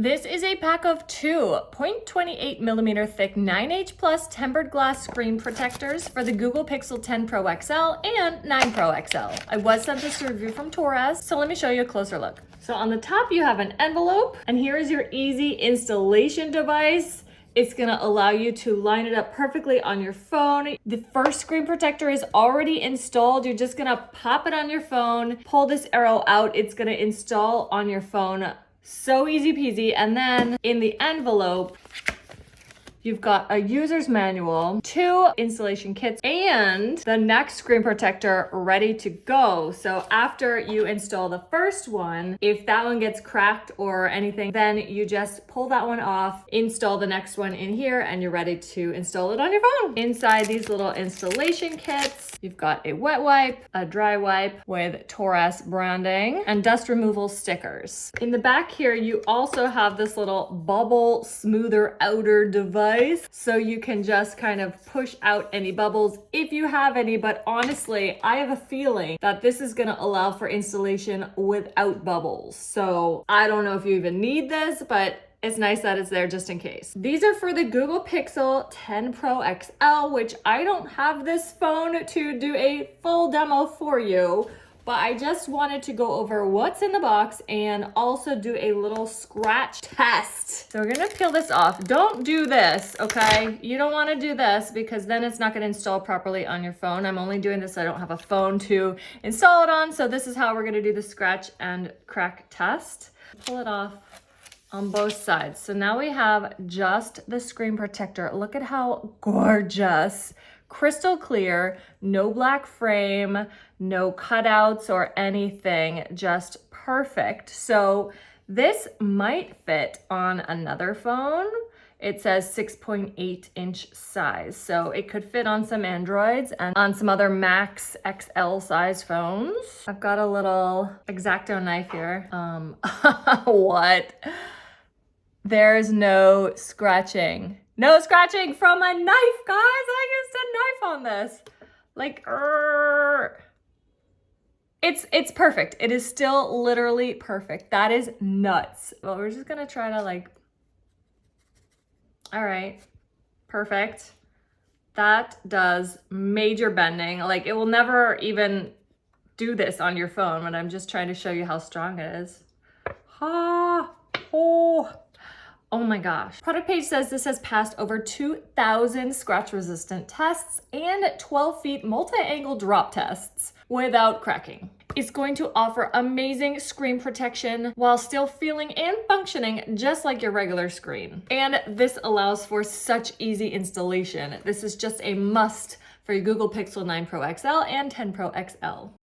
This is a pack of two 0.28 millimeter thick 9H plus tempered glass screen protectors for the Google Pixel 10 Pro XL and 9 Pro XL. I was sent this to review from Torres, so let me show you a closer look. So on the top you have an envelope, and here is your easy installation device. It's gonna allow you to line it up perfectly on your phone. The first screen protector is already installed. You're just gonna pop it on your phone, pull this arrow out, it's gonna install on your phone. So easy peasy. And then in the envelope, you've got a user's manual, 2 installation kits, and the next screen protector ready to go. So after you install the first one, if that one gets cracked or anything, then you just pull that one off, install the next one in here, and you're ready to install it on your phone. Inside these little installation kits, you've got a wet wipe, a dry wipe with Torres branding, and dust removal stickers. In the back here, you also have this little bubble smoother outer device, so you can just kind of push out any bubbles if you have any. But honestly, I have a feeling that this is going to allow for installation without bubbles. So I don't know if you even need this, but it's nice that it's there just in case. These are for the Google Pixel 10 Pro XL, which I don't have this phone to do a full demo for you, but I just wanted to go over what's in the box and also do a little scratch test. So we're gonna peel this off. Don't do this, okay? You don't wanna do this because then it's not gonna install properly on your phone. I'm only doing this so I don't have a phone to install it on. So this is how we're gonna do the scratch and crack test. Pull it off on both sides. So now we have just the screen protector. Look at how gorgeous. Crystal clear, no black frame, no cutouts or anything, just perfect. So this might fit on another phone. It says 6.8 inch size. So it could fit on some Androids and on some other Max XL size phones. I've got a little X-Acto knife here. What? There's no scratching. No scratching from a knife, guys. I used a knife on this. Like, it's perfect. It is still literally perfect. That is nuts. Well, we're just gonna try to like, all right, perfect. That does major bending. Like, it will never even do this on your phone, but I'm just trying to show you how strong it is. Oh my gosh. Product page says this has passed over 2,000 scratch resistant tests and 12 feet multi-angle drop tests without cracking. It's going to offer amazing screen protection while still feeling and functioning just like your regular screen. And this allows for such easy installation. This is just a must for your Google Pixel 9 Pro XL and 10 Pro XL.